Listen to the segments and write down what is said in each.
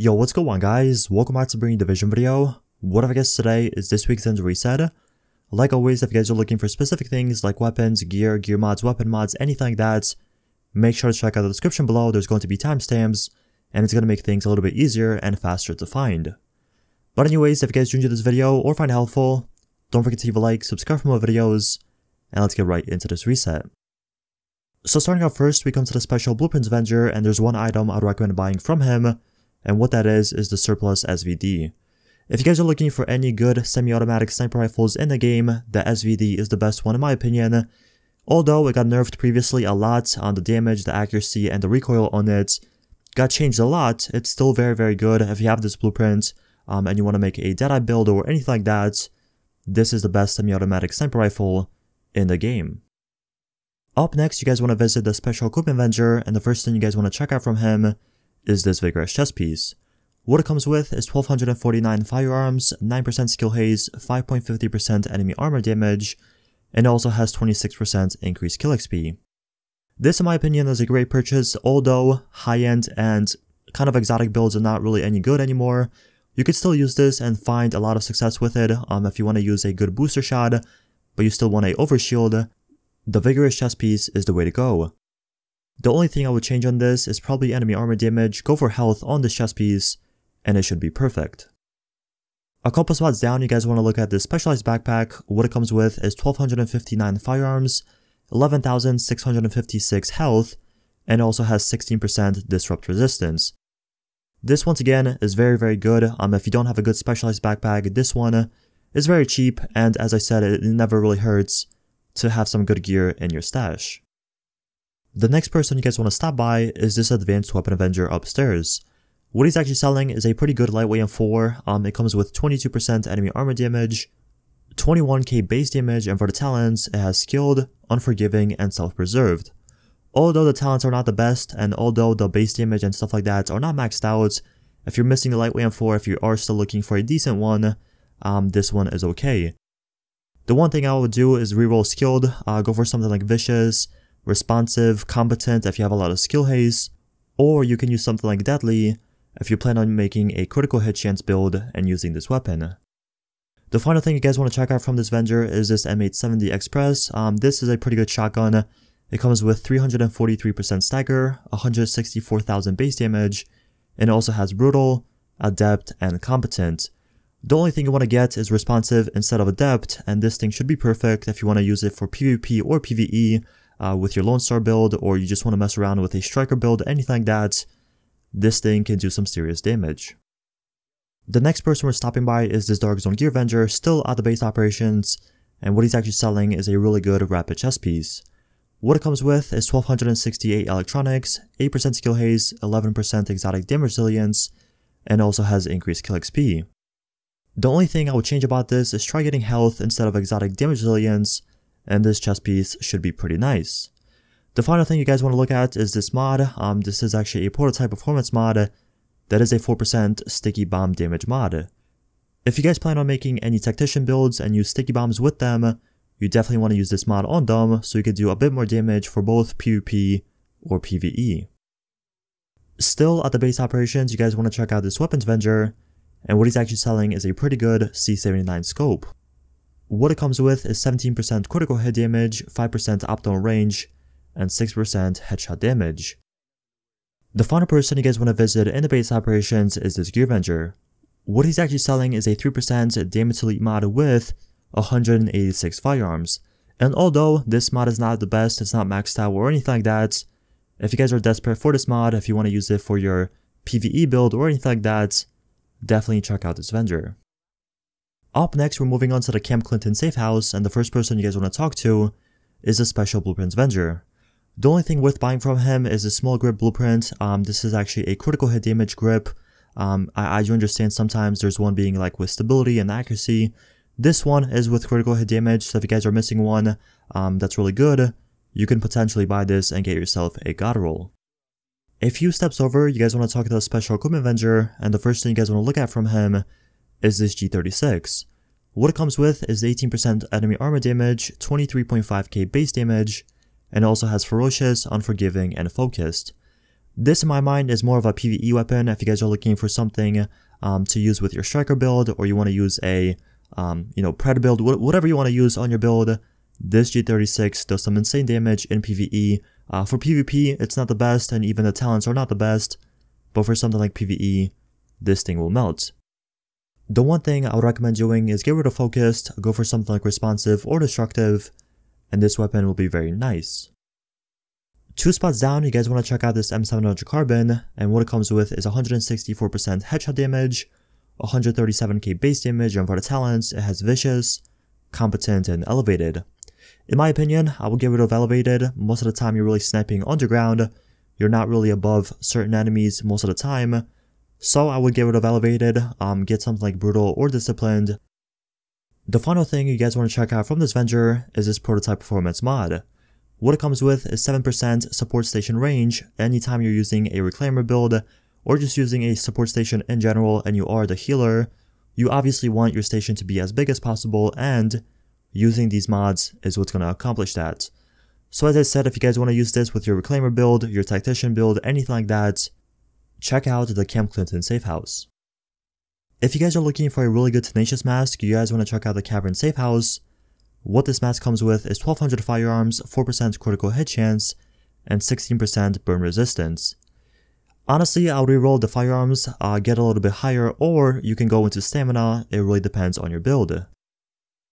Yo, what's going on guys? Welcome back to bringing Division video. What I guess today is this week's End Reset. Like always, if you guys are looking for specific things like weapons, gear mods, weapon mods, anything like that, make sure to check out the description below. There's going to be timestamps, and it's going to make things a little bit easier and faster to find. But anyways, if you guys enjoyed this video or find it helpful, don't forget to leave a like, subscribe for more videos, and let's get right into this reset. So starting off first, we come to the Special Blueprints Vendor, and there's one item I'd recommend buying from him, and what that is the Surplus SVD. If you guys are looking for any good semi-automatic sniper rifles in the game, the SVD is the best one in my opinion. Although it got nerfed previously a lot on the damage, the accuracy, and the recoil on it, got changed a lot, it's still very good. If you have this blueprint and you want to make a Deadeye build or anything like that, this is the best semi-automatic sniper rifle in the game. Up next, you guys want to visit the Special Equipment Vendor, and the first thing you guys want to check out from him is this vigorous chest piece. What it comes with is 1249 firearms, 9% skill haze, 5.50% enemy armor damage, and also has 26% increased kill XP. This in my opinion is a great purchase, although high-end and kind of exotic builds are not really any good anymore. You could still use this and find a lot of success with it if you want to use a good booster shot, but you still want a overshield. The vigorous chest piece is the way to go. The only thing I would change on this is probably enemy armor damage. Go for health on this chest piece, and it should be perfect. A couple spots down, you guys want to look at this specialized backpack. What it comes with is 1259 firearms, 11,656 health, and also has 16% disrupt resistance. This once again is very good. If you don't have a good specialized backpack, this one is very cheap, and as I said, it never really hurts to have some good gear in your stash. The next person you guys want to stop by is this Advanced Weapon Avenger upstairs. What he's actually selling is a pretty good lightweight M4. It comes with 22% enemy armor damage, 21k base damage, and for the talents, it has Skilled, Unforgiving, and Self-Preserved. Although the talents are not the best, and although the base damage and stuff like that are not maxed out, if you're missing the lightweight M4, if you are still looking for a decent one, this one is okay. The one thing I would do is reroll Skilled, go for something like Vicious, Responsive, Competent if you have a lot of skill haze, or you can use something like Deadly if you plan on making a critical hit chance build and using this weapon. The final thing you guys want to check out from this vendor is this M870 Express. This is a pretty good shotgun. It comes with 343% stagger, 164,000 base damage, and it also has Brutal, Adept, and Competent. The only thing you want to get is Responsive instead of Adept, and this thing should be perfect if you want to use it for PvP or PvE with your Lone Star build, or you just want to mess around with a Striker build, anything like that. This thing can do some serious damage. The next person we're stopping by is this Dark Zone Gear Vendor, still at the base operations, and what he's actually selling is a really good rapid chest piece. What it comes with is 1268 electronics, 8% skill haze, 11% exotic damage resilience, and also has increased kill XP. The only thing I would change about this is try getting health instead of exotic damage resilience, and this chest piece should be pretty nice. The final thing you guys want to look at is this mod. This is actually a prototype performance mod that is a 4% sticky bomb damage mod. If you guys plan on making any tactician builds and use sticky bombs with them, you definitely want to use this mod on them so you can do a bit more damage for both PvP or PvE. Still at the base operations, you guys want to check out this weapons vendor, and what he's actually selling is a pretty good C79 scope. What it comes with is 17% critical hit damage, 5% optimal range, and 6% headshot damage. The final person you guys want to visit in the base operations is this Gear Vendor. What he's actually selling is a 3% damage elite mod with 186 firearms. And although this mod is not the best, it's not maxed out or anything like that, if you guys are desperate for this mod, if you want to use it for your PvE build or anything like that, definitely check out this vendor. Up next, we're moving on to the Camp Clinton safe house, and the first person you guys want to talk to is the Special Blueprints Vendor. The only thing worth buying from him is a small grip blueprint. This is actually a critical hit damage grip. I do understand sometimes there's one being like with stability and accuracy. This one is with critical hit damage, so if you guys are missing one, that's really good. You can potentially buy this and get yourself a god roll. A few steps over, you guys want to talk to the Special Equipment Vendor, and the first thing you guys want to look at from him is this G36. What it comes with is 18% enemy armor damage, 23.5k base damage, and also has Ferocious, Unforgiving, and Focused. This in my mind is more of a PvE weapon if you guys are looking for something to use with your striker build, or you want to use a Predator build, whatever you want to use on your build. This G36 does some insane damage in PvE. For PvP, it's not the best, and even the talents are not the best, but for something like PvE, this thing will melt. The one thing I would recommend doing is get rid of focused, go for something like responsive or destructive, and this weapon will be very nice. 2 spots down, you guys want to check out this M700 Carbon, and what it comes with is 164% headshot damage, 137k base damage, and for the talents, it has Vicious, Competent, and Elevated. In my opinion, I would get rid of Elevated. Most of the time you're really sniping underground, you're not really above certain enemies most of the time, so I would get rid of Elevated, get something like Brutal or Disciplined. The final thing you guys want to check out from this vendor is this Prototype Performance mod. What it comes with is 7% support station range anytime you're using a Reclaimer build, or just using a support station in general and you are the healer. You obviously want your station to be as big as possible, and using these mods is what's going to accomplish that. So as I said, if you guys want to use this with your Reclaimer build, your Tactician build, anything like that, check out the Camp Clinton Safe House. If you guys are looking for a really good Tenacious mask, you guys want to check out the Cavern Safe House. What this mask comes with is 1200 firearms, 4% critical hit chance, and 16% burn resistance. Honestly, I would reroll the firearms, get a little bit higher, or you can go into stamina. It really depends on your build.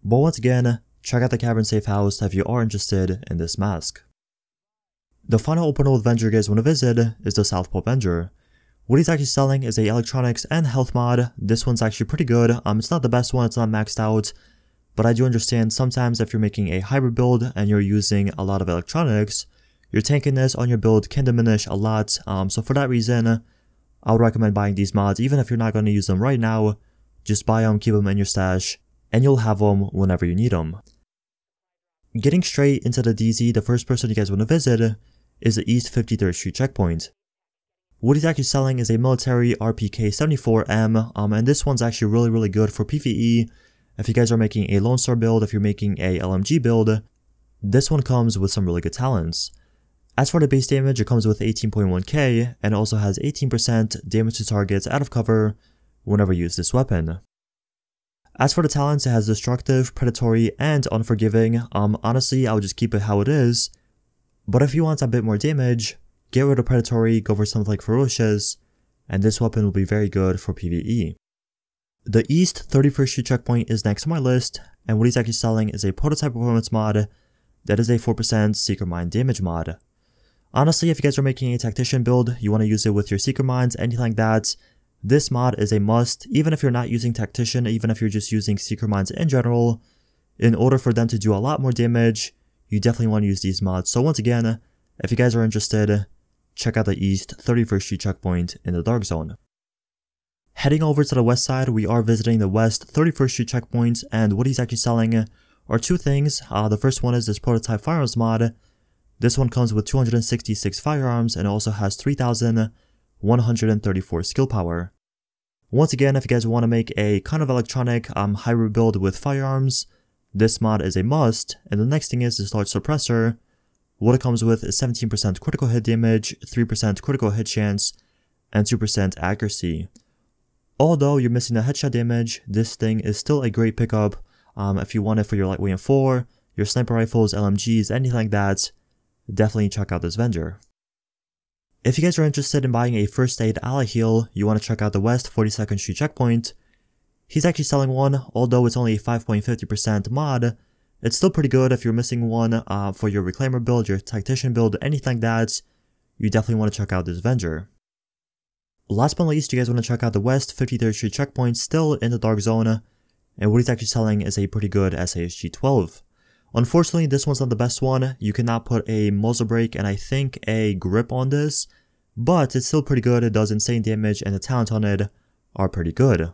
But once again, check out the Cavern Safe House if you are interested in this mask. The final open world vendor you guys want to visit is the Southpaw vendor. What he's actually selling is a electronics and health mod. This one's actually pretty good. It's not the best one, it's not maxed out, but I do understand sometimes if you're making a hybrid build and you're using a lot of electronics, your tankiness on your build can diminish a lot. So for that reason, I would recommend buying these mods. Even if you're not going to use them right now, just buy them, keep them in your stash, and you'll have them whenever you need them. Getting straight into the DZ, the first person you guys want to visit is the East 53rd Street checkpoint. What he's actually selling is a military RPK 74M, and this one's actually really good for PvE. If you guys are making a Lone Star build, if you're making a LMG build, this one comes with some really good talents. As for the base damage, it comes with 18.1k, and also has 18% damage to targets out of cover whenever you use this weapon. As for the talents, it has Destructive, Predatory, and Unforgiving. Honestly, I would just keep it how it is, but if you want a bit more damage, get rid of Predatory, go for something like Ferocious, and this weapon will be very good for PvE. The East 31st Street checkpoint is next on my list, and what he's actually selling is a Prototype Performance mod that is a 4% Secret Mine damage mod. Honestly, if you guys are making a Tactician build, you want to use it with your Secret Mines, anything like that, this mod is a must. Even if you're not using Tactician, even if you're just using Secret Mines in general, in order for them to do a lot more damage, you definitely want to use these mods. So once again, if you guys are interested, check out the East 31st Street checkpoint in the Dark Zone. Heading over to the west side, we are visiting the West 31st Street checkpoint, and what he's actually selling are 2 things. The first one is this Prototype Firearms mod. This one comes with 266 firearms and also has 3,134 skill power. Once again, if you guys want to make a kind of electronic hybrid build with firearms, this mod is a must. And the next thing is this large suppressor. What it comes with is 17% critical hit damage, 3% critical hit chance, and 2% accuracy. Although you're missing the headshot damage, this thing is still a great pickup if you want it for your lightweight M4, your sniper rifles, LMGs, anything like that. Definitely check out this vendor. If you guys are interested in buying a first aid ally heal, you want to check out the West 42nd Street checkpoint. He's actually selling one, although it's only a 5.50% mod. It's still pretty good if you're missing one for your Reclaimer build, your Tactician build, anything like that. You definitely want to check out this vendor. Last but not least, you guys want to check out the West 53rd Street checkpoint, still in the Dark Zone, and what he's actually selling is a pretty good SASG-12. Unfortunately, this one's not the best one. You cannot put a muzzle brake and I think a grip on this, but it's still pretty good. It does insane damage and the talents on it are pretty good.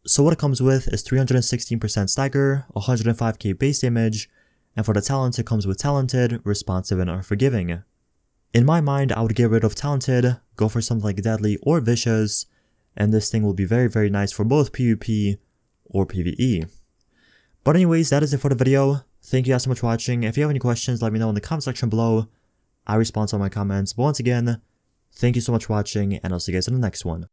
So what it comes with is 316% stagger, 105k base damage, and for the talents it comes with Talented, Responsive, and Unforgiving. In my mind, I would get rid of Talented, go for something like Deadly or Vicious, and this thing will be very nice for both PvP or PvE. But anyways, that is it for the video. Thank you guys so much for watching. If you have any questions, let me know in the comment section below. I respond to all my comments. But once again, Thank you so much for watching, and I'll see you guys in the next one.